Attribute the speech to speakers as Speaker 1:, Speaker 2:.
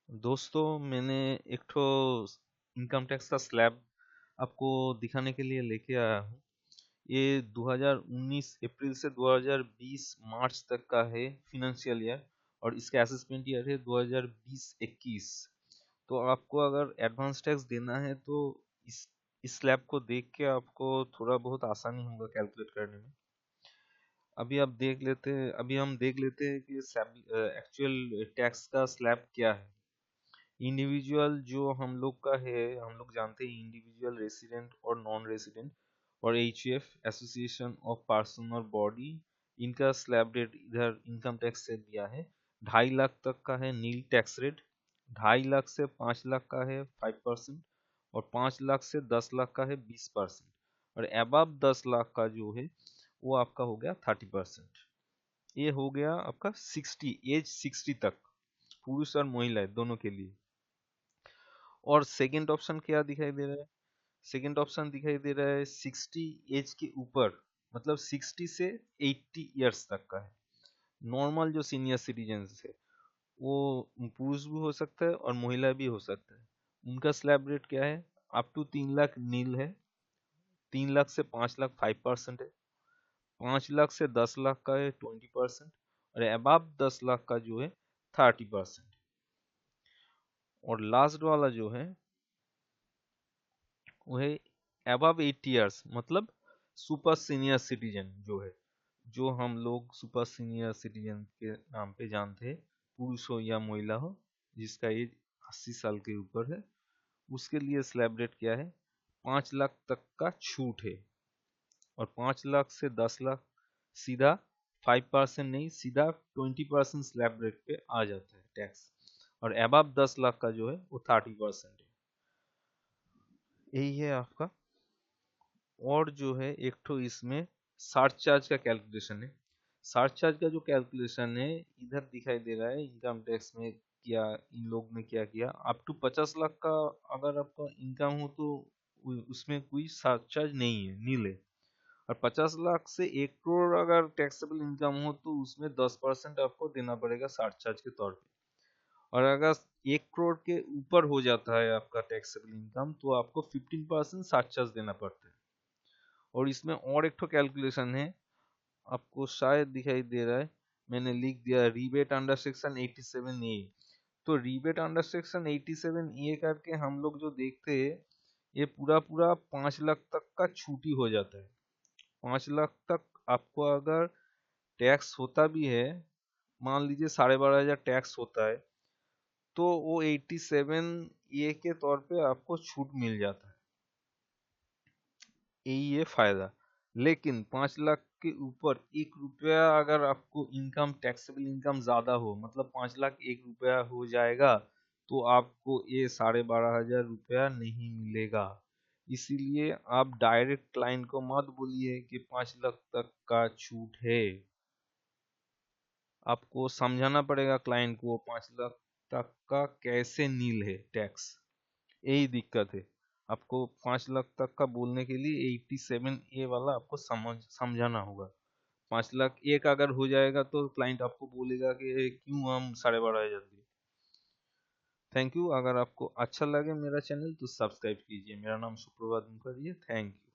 Speaker 1: दोस्तों, मैंने एक ठो इनकम टैक्स का स्लैब आपको दिखाने के लिए लेके आया हूँ। ये 2019 अप्रैल से 2020 मार्च तक का है फिनेंशियल ईयर, और इसका असेसमेंट ईयर है 2020-21। तो आपको अगर एडवांस टैक्स देना है तो इस स्लैब को देख के आपको थोड़ा बहुत आसानी होगा कैलकुलेट करने में। अभी हम देख लेते हैं कि एक्चुअल टैक्स का स्लैब क्या है। इंडिविजुअल जो हम लोग का है, हम लोग जानते हैं इंडिविजुअल, रेसिडेंट और नॉन रेसिडेंट, और एचयूएफ, एसोसिएशन ऑफ पर्सन और बॉडी, इनका स्लैब रेट इधर इनकम टैक्स से दिया है। 2.5 लाख तक का है नील टैक्स रेट, 2.5 लाख से 5 लाख का है 5%, और 5 लाख से 10 लाख का है 20%, और अबव 10 लाख का जो है वो आपका हो गया 30%। ये हो गया आपका 60 तक, पुरुष और महिला दोनों के लिए। और सेकंड ऑप्शन क्या दिखाई दे रहा है? सेकंड ऑप्शन दिखाई दे रहा है 60 एज के ऊपर, मतलब 60 से 80 इयर्स तक का है। नॉर्मल जो सीनियर सिटीजन है वो पुरुष भी हो सकता है और महिला भी हो सकता है। उनका स्लैब रेट क्या है? अप टू 3 लाख नील है, 3 लाख से 5 लाख 5% है, 5 लाख से 10 लाख का है 20%, और अबव 10 लाख का जो है 30%। और लास्ट वाला जो है वो है अबव 80 इयर्स, मतलब सुपर सीनियर सिटीजन जो है, जो हम लोग सुपर सीनियर सिटीजन के नाम पे जानते हैं, पुरुष हो या महिला हो, जिसका एज 80 साल के ऊपर है। उसके लिए स्लैब रेट क्या है? 5 लाख तक का छूट है, और 5 लाख से 10 लाख सीधा 5% नहीं, सीधा 20% स्लैब रेट पे आ जाता है टैक्स, और अबव 10 लाख का जो है वो 30% है। यही है आपका। और जो है एक तो इसमें चार्ज का कैलकुलेशन है। चार्ज का जो कैलकुलेशन है इधर दिखाई दे रहा है इनकम टैक्स में। क्या इन लोग ने क्या किया, अप टू 50 लाख का अगर आपका इनकम हो तो उसमें कोई चार्ज नहीं है, नील है। और 50 लाख से 1 करोड़ अगर टैक्सेबल इनकम हो तो उसमें 10% आपको देना पड़ेगा चार्ज के तौर पे। और अगर 1 करोड़ के ऊपर हो जाता है आपका टैक्सेबल इनकम तो आपको 15% चार्ज देना पड़ता है। और इसमें और एक तो कैलकुलेशन है, आपको शायद दिखाई दे रहा है, मैंने लिख दिया रिबेट अंडर सेक्शन 87A। तो रिबेट अंडर सेक्शन 87A करके हम लोग जो देखते हैं, ये पूरा पूरा 5 लाख तक का छूटी हो जाता है। 5 लाख तक आपको अगर टैक्स होता भी है, मान लीजिए 12,500 टैक्स होता है, तो वो 87A के तौर पे आपको छूट मिल जाता है। यही है फायदा। लेकिन 5 लाख के ऊपर 1 रुपया अगर आपको इनकम, टैक्सेबल इनकम ज्यादा हो, मतलब 5 लाख 1 रुपया हो जाएगा, तो आपको ये 12,500 रुपया नहीं मिलेगा। इसीलिए आप डायरेक्ट क्लाइंट को मत बोलिए कि 5 लाख तक का छूट है। आपको समझाना पड़ेगा क्लाइंट को 5 लाख तक का कैसे नील है टैक्स। यही दिक्कत है। आपको 5 लाख तक का बोलने के लिए 87A वाला आपको समझाना होगा। 5 लाख एक अगर हो जाएगा तो क्लाइंट आपको बोलेगा कि क्यों हम 12,500 दिए। Thank you. अगर आपको अच्छा लगे मेरा चैनल तो सब्सक्राइब कीजिए। मेरा नाम सुप्रभात मुखर्जी है। Thank you.